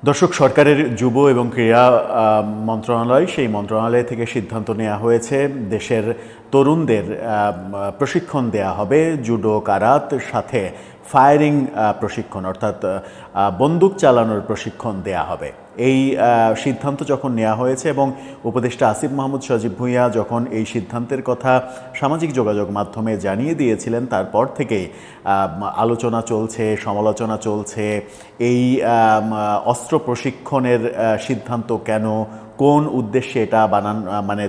দর্শক, সরকারের যুব এবং ক্রীড়া মন্ত্রণালয়, সেই মন্ত্রণালয় থেকে সিদ্ধান্ত নেওয়া হয়েছে দেশের তরুণদের প্রশিক্ষণ দেয়া হবে জুডো, কারাত, সাথে ফায়ারিং প্রশিক্ষণ, অর্থাৎ বন্দুক চালানোর প্রশিক্ষণ দেয়া হবে। এই সিদ্ধান্ত যখন নেওয়া হয়েছে এবং উপদেষ্টা আসিফ মাহমুদ সজীব ভুঁইয়া যখন এই সিদ্ধান্তের কথা সামাজিক যোগাযোগ মাধ্যমে জানিয়ে দিয়েছিলেন, তারপর থেকেই আলোচনা চলছে, সমালোচনা চলছে। এই অস্ত্র প্রশিক্ষণের সিদ্ধান্ত কেন, কোন উদ্দেশ্যে এটা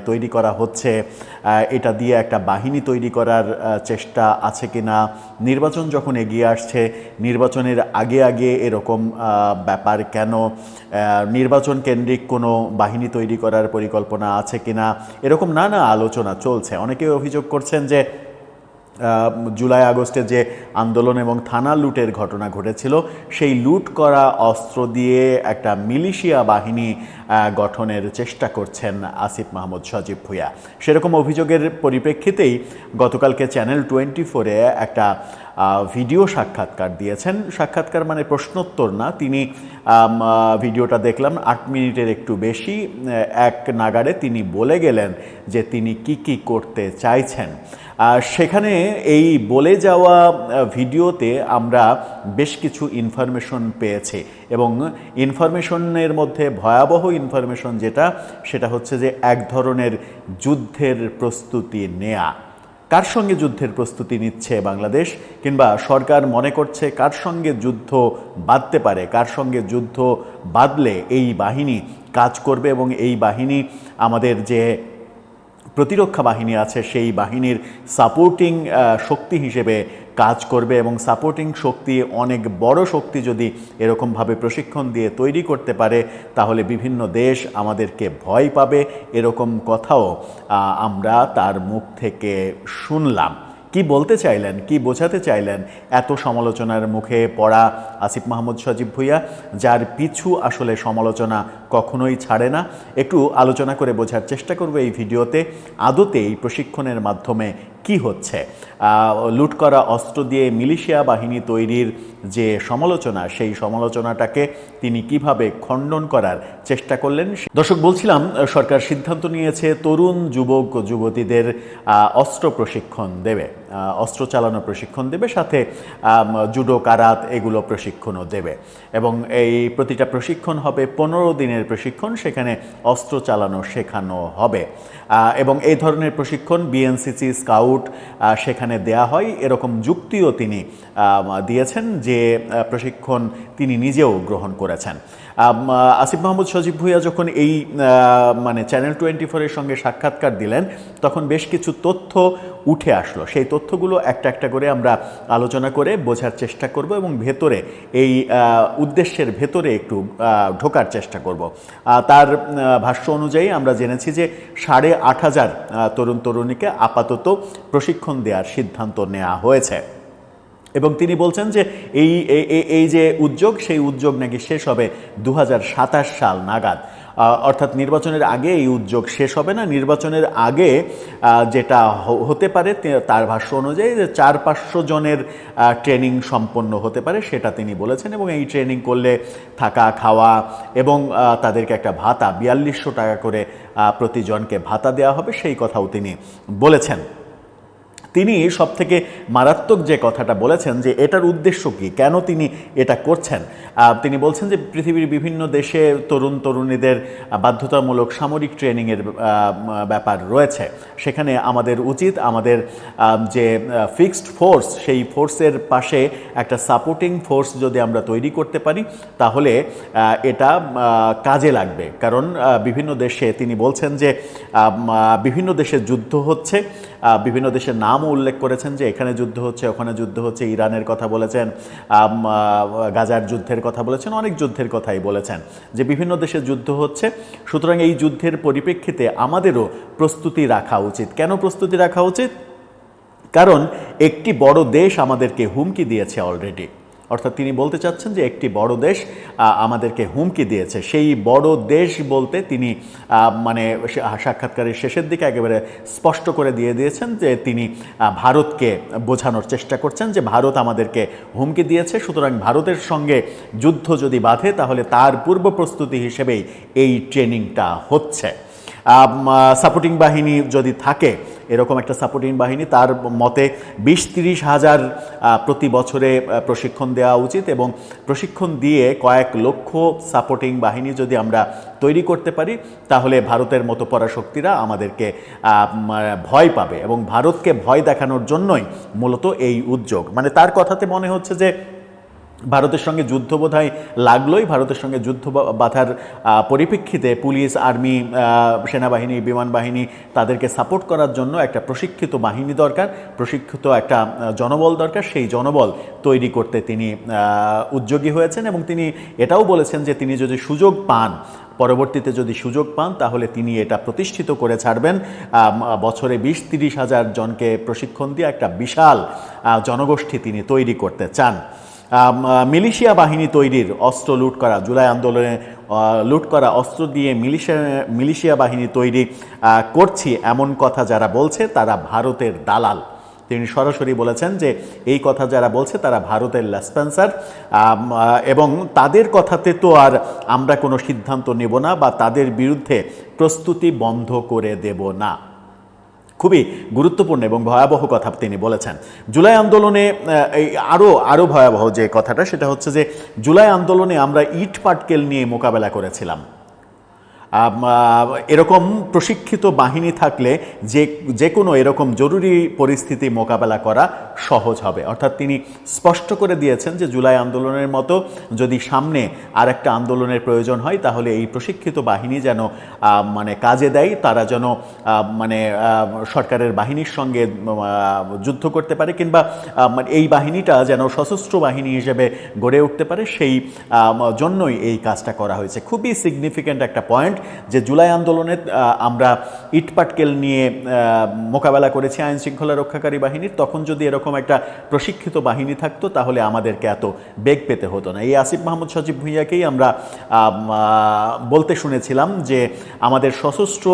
তৈরি করা হচ্ছে, এটা দিয়ে একটা বাহিনী তৈরি করার চেষ্টা আছে কিনা, নির্বাচন যখন এগিয়ে আসছে নির্বাচনের আগে আগে এরকম ব্যাপার কেন, নির্বাচন কেন্দ্রিক কোনো বাহিনী তৈরি করার পরিকল্পনা আছে কিনা, এরকম নানা আলোচনা চলছে। অনেকেই অভিযোগ করছেন যে জুলাই আগস্টে যে আন্দোলন এবং থানা লুটের ঘটনা ঘটেছিল, সেই লুট করা অস্ত্র দিয়ে একটা মিলিশিয়া বাহিনী গঠনের চেষ্টা করছেন আসিফ মাহমুদ সজীব ভুঁইয়া। সেরকম অভিযোগের পরিপ্রেক্ষিতেই গতকালকে চ্যানেল 24-এ একটা ভিডিও সাক্ষাৎকার দিয়েছেন। সাক্ষাৎকার মানে প্রশ্নোত্তর না, তিনি ভিডিওটা দেখলাম 8 মিনিটের একটু বেশি। এক নাগাড়ে তিনি বলে গেলেন যে তিনি কি করতে চাইছেন। সেখানে এই বলে যাওয়া ভিডিওতে আমরা বেশ কিছু ইনফরমেশন পেয়েছি এবং ইনফরমেশনের মধ্যে ভয়াবহ ইনফরমেশন সেটা হচ্ছে যে এক ধরনের যুদ্ধের প্রস্তুতি নেয়া। কার সঙ্গে যুদ্ধের প্রস্তুতি নিচ্ছে বাংলাদেশ, কিংবা সরকার মনে করছে কার সঙ্গে যুদ্ধ বাঁধতে পারে, কার সঙ্গে যুদ্ধ বাঁধলে এই বাহিনী কাজ করবে এবং এই বাহিনী আমাদের যে প্রতিরক্ষা বাহিনী আছে সেই বাহিনীর সাপোর্টিং শক্তি হিসেবে কাজ করবে এবং সাপোর্টিং শক্তি, অনেক বড় শক্তি যদি এরকমভাবে প্রশিক্ষণ দিয়ে তৈরি করতে পারে তাহলে বিভিন্ন দেশ আমাদেরকে ভয় পাবে, এরকম কথাও আমরা তার মুখ থেকে শুনলাম। কি বলতে চাইলেন, কি বোঝাতে চাইলেন এত সমালোচনার মুখে পড়া আসিফ মাহমুদ সজীব ভুঁইয়া, যার পিছু আসলে সমালোচনা কখনোই ছাড়ে না? একটু আলোচনা করে বোঝার চেষ্টা করব এই ভিডিওতে আদতে এই প্রশিক্ষণের মাধ্যমে কি হচ্ছে। লুট করা অস্ত্র দিয়ে মিলিশিয়া বাহিনী তৈরির যে সমালোচনা, সেই সমালোচনাটাকে তিনি কিভাবে খণ্ডন করার চেষ্টা করলেন। দর্শক, বলছিলাম সরকার সিদ্ধান্ত নিয়েছে তরুণ যুবক যুবতীদের অস্ত্র প্রশিক্ষণ দেবে, অস্ত্র চালানো প্রশিক্ষণ দেবে, সাথে জুডো, কারাত এগুলো প্রশিক্ষণও দেবে এবং এই প্রতিটা প্রশিক্ষণ হবে 15 দিনের প্রশিক্ষণ, সেখানে অস্ত্র চালানো শেখানো হবে এবং এই ধরনের প্রশিক্ষণ বিএনসিসি, স্কাউট সেখানে দেয়া হয়, এরকম যুক্তিও তিনি দিয়েছেন যে প্রশিক্ষণ তিনি নিজেও গ্রহণ করেছেন। আসিফ মাহমুদ সজীব ভুঁইয়া যখন এই চ্যানেল 24-এর সঙ্গে সাক্ষাৎকার দিলেন তখন বেশ কিছু তথ্য উঠে আসলো। সেই তথ্যগুলো একটা একটা করে আমরা আলোচনা করে বোঝার চেষ্টা করব এবং ভেতরে এই উদ্দেশ্যের ভেতরে একটু ঢোকার চেষ্টা করব। তার ভাষ্য অনুযায়ী আমরা জেনেছি যে 8,500 তরুণ তরুণীকে আপাতত প্রশিক্ষণ দেওয়ার সিদ্ধান্ত নেওয়া হয়েছে এবং তিনি বলছেন যে এই যে উদ্যোগ, সেই উদ্যোগ নাকি শেষ হবে 2027 সাল নাগাদ, অর্থাৎ নির্বাচনের আগে এই উদ্যোগ শেষ হবে না। নির্বাচনের আগে যেটা হতে পারে তার ভাষ্য অনুযায়ী যে 400-500 জনের ট্রেনিং সম্পন্ন হতে পারে, সেটা তিনি বলেছেন এবং এই ট্রেনিং করলে থাকা, খাওয়া এবং তাদেরকে একটা ভাতা 4200 টাকা করে প্রতিজনকে ভাতা দেওয়া হবে, সেই কথাও তিনি বলেছেন। তিনি সবথেকে মারাত্মক যে কথাটা বলেছেন যে এটার উদ্দেশ্য কি, কেন তিনি এটা করছেন। তিনি বলছেন যে পৃথিবীর বিভিন্ন দেশে তরুণ তরুণীদের বাধ্যতামূলক সামরিক ট্রেনিংয়ের ব্যাপার রয়েছে, সেখানে আমাদের উচিত আমাদের যে ফিক্সড ফোর্স, সেই ফোর্সের পাশে একটা সাপোর্টিং ফোর্স যদি আমরা তৈরি করতে পারি তাহলে এটা কাজে লাগবে। কারণ বিভিন্ন দেশে তিনি বলছেন যে বিভিন্ন দেশে যুদ্ধ হচ্ছে, বিভিন্ন দেশের নামও উল্লেখ করেছেন যে এখানে যুদ্ধ হচ্ছে, ওখানে যুদ্ধ হচ্ছে, ইরানের কথা বলেছেন, গাজার যুদ্ধের কথা বলেছেন, অনেক যুদ্ধের কথাই বলেছেন যে বিভিন্ন দেশে যুদ্ধ হচ্ছে। সুতরাং এই যুদ্ধের পরিপ্রেক্ষিতে আমাদেরও প্রস্তুতি রাখা উচিত। কেন প্রস্তুতি রাখা উচিত? কারণ একটি বড় দেশ আমাদেরকে হুমকি দিয়েছে অলরেডি। অর্থাৎ তিনি বলতে চাচ্ছেন যে একটি বড় দেশ আমাদেরকে হুমকি দিয়েছে। সেই বড় দেশ বলতে তিনি মানে সাক্ষাৎকারের শেষের দিকে একেবারে স্পষ্ট করে দিয়েছেন যে তিনি ভারতকে বোঝানোর চেষ্টা করছেন যে ভারত আমাদেরকে হুমকি দিয়েছে, সুতরাং ভারতের সঙ্গে যুদ্ধ যদি বাধে তাহলে তার পূর্ব প্রস্তুতি হিসেবেই এই ট্রেনিংটা হচ্ছে। সাপোর্টিং বাহিনী যদি থাকে, এরকম একটা সাপোর্টিং বাহিনী তার মতে 20-30 হাজার প্রতি বছরে প্রশিক্ষণ দেওয়া উচিত, এবং প্রশিক্ষণ দিয়ে কয়েক লক্ষ সাপোর্টিং বাহিনী যদি আমরা তৈরি করতে পারি তাহলে ভারতের মতো পরাশক্তিরা আমাদেরকে ভয় পাবে, এবং ভারতকে ভয় দেখানোর জন্যই মূলত এই উদ্যোগ। মানে তার কথাতে মনে হচ্ছে যে ভারতের সঙ্গে যুদ্ধ বোধহয় লাগলোই, ভারতের সঙ্গে যুদ্ধ বাঁধার পরিপ্রেক্ষিতে পুলিশ, আর্মি, সেনাবাহিনী, বিমান বাহিনী তাদেরকে সাপোর্ট করার জন্য একটা প্রশিক্ষিত বাহিনী দরকার, প্রশিক্ষিত একটা জনবল দরকার। সেই জনবল তৈরি করতে তিনি উদ্যোগী হয়েছেন, এবং তিনি এটাও বলেছেন যে তিনি যদি সুযোগ পান, পরবর্তীতে যদি সুযোগ পান তাহলে তিনি এটা প্রতিষ্ঠিত করে ছাড়বেন। বছরে 20-30 হাজার জনকে প্রশিক্ষণ দিয়ে একটা বিশাল জনগোষ্ঠী তিনি তৈরি করতে চান। মিলিশিয়া বাহিনী তৈরির, অস্ত্র লুট করা, জুলাই আন্দোলনে লুট করা অস্ত্র দিয়ে মিলিশিয়া বাহিনী তৈরি করছি এমন কথা যারা বলছে তারা ভারতের দালাল। তিনি সরাসরি বলেছেন যে এই কথা যারা বলছে তারা ভারতের লেসপেন্সার, এবং তাদের কথাতে তো আর আমরা কোনো সিদ্ধান্ত নেব না বা তাদের বিরুদ্ধে প্রস্তুতি বন্ধ করে দেব না। খুবই গুরুত্বপূর্ণ এবং ভয়াবহ কথা তিনি বলেছেন। জুলাই আন্দোলনে আরও ভয়াবহ যে কথাটা, সেটা হচ্ছে যে জুলাই আন্দোলনে আমরা ইট পাটকেল নিয়ে মোকাবেলা করেছিলাম। এরকম প্রশিক্ষিত বাহিনী থাকলে যে কোনো এরকম জরুরি পরিস্থিতি মোকাবেলা করা সহজ হবে। অর্থাৎ তিনি স্পষ্ট করে দিয়েছেন যে জুলাই আন্দোলনের মতো যদি সামনে আর একটা আন্দোলনের প্রয়োজন হয় তাহলে এই প্রশিক্ষিত বাহিনী যেন মানে কাজে দেয়, তারা যেন মানে সরকারের বাহিনীর সঙ্গে যুদ্ধ করতে পারে, কিংবা এই বাহিনীটা যেন সশস্ত্র বাহিনী হিসেবে গড়ে উঠতে পারে, সেই জন্যই এই কাজটা করা হয়েছে। খুবই সিগনিফিক্যান্ট একটা পয়েন্ট যে জুলাই আন্দোলনে আমরা ইটপাটকেল নিয়ে মোকাবেলা করেছি আইন শৃঙ্খলা রক্ষাকারী বাহিনীর, তখন যদি এরকম একটা প্রশিক্ষিত বাহিনী থাকতো তাহলে আমাদেরকে এত বেগ পেতে হতো না। এই আসিফ মাহমুদ সজীব ভুঁইয়াকেই আমরা বলতে শুনেছিলাম যে আমাদের সশস্ত্র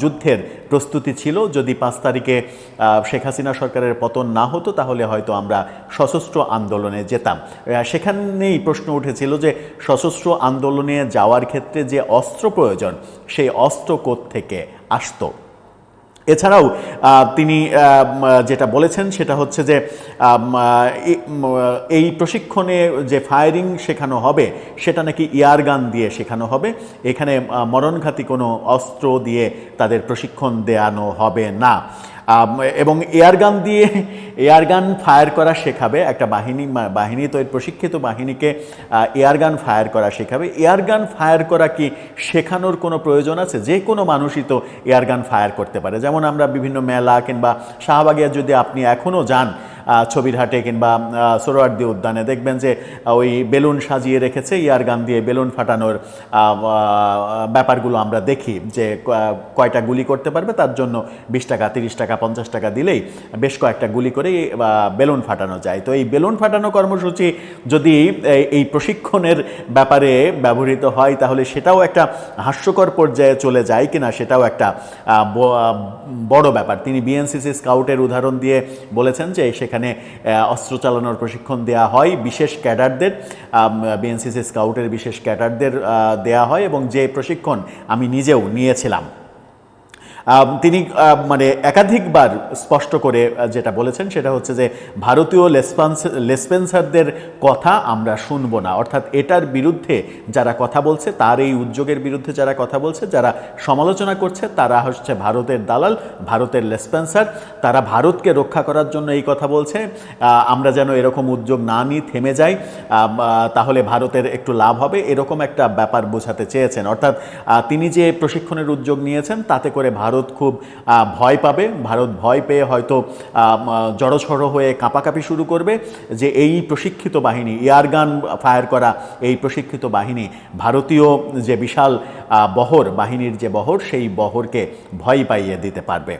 যুদ্ধের প্রস্তুতি ছিল, যদি 5 তারিখে শেখ হাসিনা সরকারের পতন না হতো তাহলে হয়তো আমরা সশস্ত্র আন্দোলনে যেতাম। সেখানেই প্রশ্ন উঠেছিল যে সশস্ত্র আন্দোলনে যাওয়ার ক্ষেত্রে যে অস্ত্র প্রয়োজন সেই অস্ত্র কোত্থেকে আসতো। এছাড়াও তিনি যেটা বলেছেন সেটা হচ্ছে যে এই প্রশিক্ষণে যে ফায়ারিং শেখানো হবে সেটা নাকি এয়ারগান দিয়ে শেখানো হবে, এখানে মরণঘাতী কোনো অস্ত্র দিয়ে তাদের প্রশিক্ষণ দেওয়ানো হবে না, এবং এয়ারগান ফায়ার করা শেখাবে। একটা বাহিনী তো প্রশিক্ষিত বাহিনীকে এয়ারগান ফায়ার করা শেখাবে। এয়ারগান ফায়ার করা কি শেখানোর কোনো প্রয়োজন আছে? যে কোনো মানুষই তো এয়ারগান ফায়ার করতে পারে। যেমন আমরা বিভিন্ন মেলা কিংবা শাহবাগে যদি আপনি এখনও যান ছবিরহাটে কিংবা সোহরাওয়ার্দী উদ্যানে, দেখবেন যে ওই বেলুন সাজিয়ে রেখেছে, ইয়ারগান দিয়ে বেলুন ফাটানোর ব্যাপারগুলো আমরা দেখি, যে কয়টা গুলি করতে পারবে তার জন্য 20 টাকা, 30 টাকা, 50 টাকা দিলেই বেশ কয়েকটা গুলি করে বেলুন ফাটানো যায়। তো এই বেলুন ফাটানো কর্মসূচি যদি এই প্রশিক্ষণের ব্যাপারে ব্যবহৃত হয় তাহলে সেটাও একটা হাস্যকর পর্যায়ে চলে যায় কিনা সেটাও একটা বড় ব্যাপার। তিনি বিএনসিসি স্কাউটের উদাহরণ দিয়ে বলেছেন যে সেখানে অস্ত্র চালানোর প্রশিক্ষণ দেয়া হয় বিশেষ ক্যাডারদের, বিএনসিসি স্কাউটের বিশেষ ক্যাডারদের দেয়া হয়, এবং যে প্রশিক্ষণ আমি নিজেও নিয়েছিলাম। তিনি মানে একাধিকবার স্পষ্ট করে যেটা বলেছেন সেটা হচ্ছে যে ভারতীয় লেসপেন্সারদের কথা আমরা শুনব না। অর্থাৎ এটার বিরুদ্ধে যারা কথা বলছে, তার এই উদ্যোগের বিরুদ্ধে যারা কথা বলছে, যারা সমালোচনা করছে, তারা হচ্ছে ভারতের দালাল, ভারতের লেসপেন্সার। তারা ভারতকে রক্ষা করার জন্য এই কথা বলছে। আমরা যেন এরকম উদ্যোগ না নিই, থেমে যাই, তাহলে ভারতের একটু লাভ হবে, এরকম একটা ব্যাপার বোঝাতে চেয়েছেন। অর্থাৎ তিনি যে প্রশিক্ষণের উদ্যোগ নিয়েছেন তাতে করে ভারত খুব ভয় পাবে। ভারত ভয় পেয়ে হয়তো জড়সড় হয়ে কাঁপাকাঁপি শুরু করবে যে এই প্রশিক্ষিত বাহিনী, এয়ারগান ফায়ার করা এই প্রশিক্ষিত বাহিনী ভারতীয় যে বিশাল বহর, বাহিনীর যে বহর, সেই বহরকে ভয় পাইয়ে দিতে পারবে।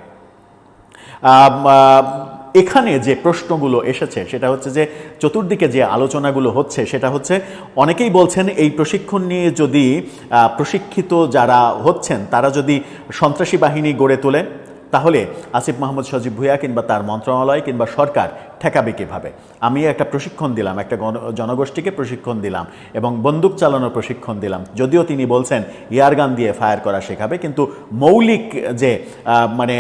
এখানে যে প্রশ্নগুলো এসেছে সেটা হচ্ছে যে চতুর্দিকে যে আলোচনাগুলো হচ্ছে সেটা হচ্ছে অনেকেই বলছেন এই প্রশিক্ষণ নিয়ে যদি প্রশিক্ষিত যারা হচ্ছেন তারা যদি সন্ত্রাসী বাহিনী গড়ে তোলে তাহলে আসিফ মাহমুদ সজীব ভুঁইয়া কিংবা তার মন্ত্রণালয় কিংবা সরকার ঠেকাবে কীভাবে? আমি একটা প্রশিক্ষণ দিলাম, একটা জনগোষ্ঠীকে প্রশিক্ষণ দিলাম এবং বন্দুক চালানোর প্রশিক্ষণ দিলাম, যদিও তিনি বলছেন এয়ারগান দিয়ে ফায়ার করা শেখাবে, কিন্তু মৌলিক যে মানে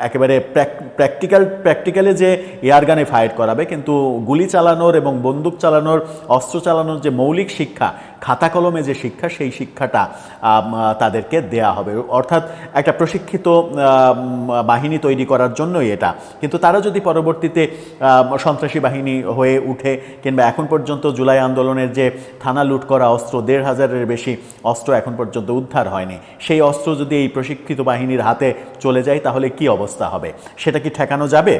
একেবারে প্র্যাকটিক্যালে যে এয়ারগানে ফায়ার করাবে, কিন্তু গুলি চালানোর এবং বন্দুক চালানোর, অস্ত্র চালানোর যে মৌলিক শিক্ষা, খাতা কলমে যে শিক্ষা, সেই শিক্ষাটা তাদেরকে দেয়া হবে। অর্থাৎ একটা প্রশিক্ষিত বাহিনী তৈরি করার জন্যই এটা। কিন্তু তারা যদি পরবর্তীতে সন্ত্রাসী বাহিনী হয়ে উঠে কিংবা এখন পর্যন্ত জুলাই আন্দোলনের যে থানা লুট করা অস্ত্র, ১৫০০-এর বেশি অস্ত্র এখন পর্যন্ত উদ্ধার হয়নি, সেই অস্ত্র যদি এই প্রশিক্ষিত বাহিনীর হাতে চলে যায় তাহলে কি অবস্থা হবে? সেটা কি ঠেকানো যাবে?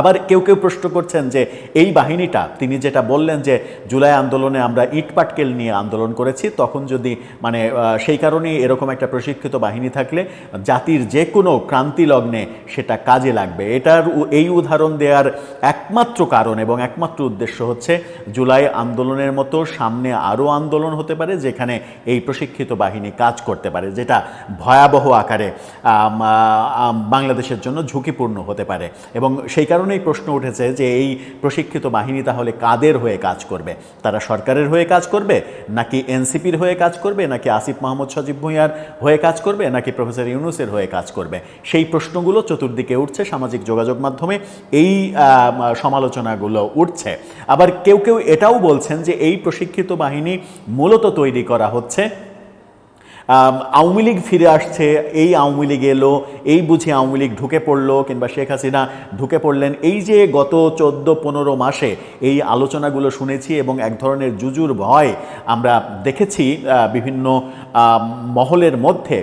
আবার কেউ কেউ প্রশ্ন করছেন যে এই বাহিনীটা, তিনি যেটা বললেন যে জুলাই আন্দোলনে আমরা ইট পাটকেল নিয়ে আন্দোলন করেছি, তখন যদি মানে সেই কারণেই এরকম একটা প্রশিক্ষিত বাহিনী থাকলে জাতির যে কোনো ক্রান্তি লগ্নে সেটা কাজে লাগবে। এটার এই উদাহরণ দেওয়ার একমাত্র কারণ এবং একমাত্র উদ্দেশ্য হচ্ছে জুলাই আন্দোলনের মতো সামনে আরও আন্দোলন হতে পারে যেখানে এই প্রশিক্ষিত বাহিনী কাজ করতে পারে, যেটা ভয়াবহ আকারে বাংলাদেশের জন্য ঝুঁকিপূর্ণ হতে পারে। এবং সেই কারণেই প্রশ্ন উঠেছে যে এই প্রশিক্ষিত বাহিনী তাহলে কাদের হয়ে কাজ করবে? তারা সরকারের হয়ে কাজ করবে, নাকি এনসিপির হয়ে কাজ করবে, নাকি আসিফ মাহমুদ সজীব ভুঁইয়ার হয়ে কাজ করবে, নাকি প্রফেসর ইউনূসের হয়ে কাজ করবে? সেই প্রশ্নগুলো চতুর্দিকে উঠছে, সামাজিক যোগাযোগ মাধ্যমে এই সমালোচনাগুলো উঠছে। আবার কেউ কেউ এটাও বলছেন যে এই প্রশিক্ষিত বাহিনী মূলত তৈরি করা হচ্ছে, আওয়ামী লীগ ফিরে আসছে, এই আওয়ামী লীগ এলো, এই বুঝি আওয়ামী লীগ ঢুকে পড়লো কিংবা শেখ হাসিনা ঢুকে পড়লেন, এই যে গত 14-15 মাসে এই আলোচনাগুলো শুনেছি এবং এক ধরনের জুজুর ভয় আমরা দেখেছি বিভিন্ন মহলের মধ্যে,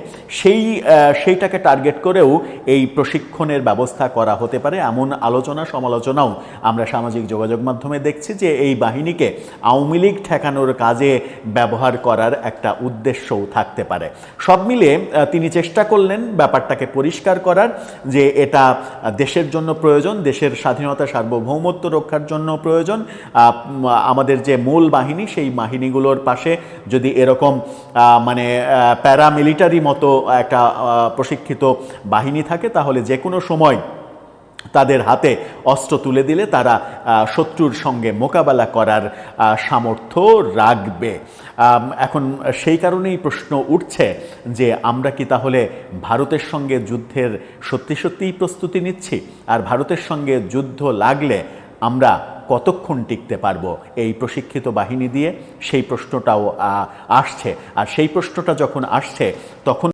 সেইটাকে টার্গেট করেও এই প্রশিক্ষণের ব্যবস্থা করা হতে পারে, এমন আলোচনা সমালোচনাও আমরা সামাজিক যোগাযোগ মাধ্যমে দেখছি যে এই বাহিনীকে আওয়ামী লীগ ঠেকানোর কাজে ব্যবহার করার একটা উদ্দেশ্যও থাকতে পারে। সব মিলে তিনি চেষ্টা করলেন ব্যাপারটাকে পরিষ্কার করার, যে এটা দেশের জন্য প্রয়োজন, দেশের স্বাধীনতা সার্বভৌমত্ব রক্ষার জন্য প্রয়োজন। আমাদের যে মূল বাহিনী, সেই বাহিনীগুলোর পাশে যদি এরকম মানে প্যারামিলিটারি মতো একটা প্রশিক্ষিত বাহিনী থাকে তাহলে যে কোনো সময় তাদের হাতে অস্ত্র তুলে দিলে তারা শত্রুর সঙ্গে মোকাবেলা করার সামর্থ্য রাখবে। এখন সেই কারণেই প্রশ্ন উঠছে যে আমরা কি তাহলে ভারতের সঙ্গে যুদ্ধের সত্যিই প্রস্তুতি নিচ্ছি? আর ভারতের সঙ্গে যুদ্ধ লাগলে আমরা কতক্ষণ টিকতে পারবো এই প্রশিক্ষিত বাহিনী দিয়ে? সেই প্রশ্নটাও আসছে। আর সেই প্রশ্নটা যখন আসছে তখন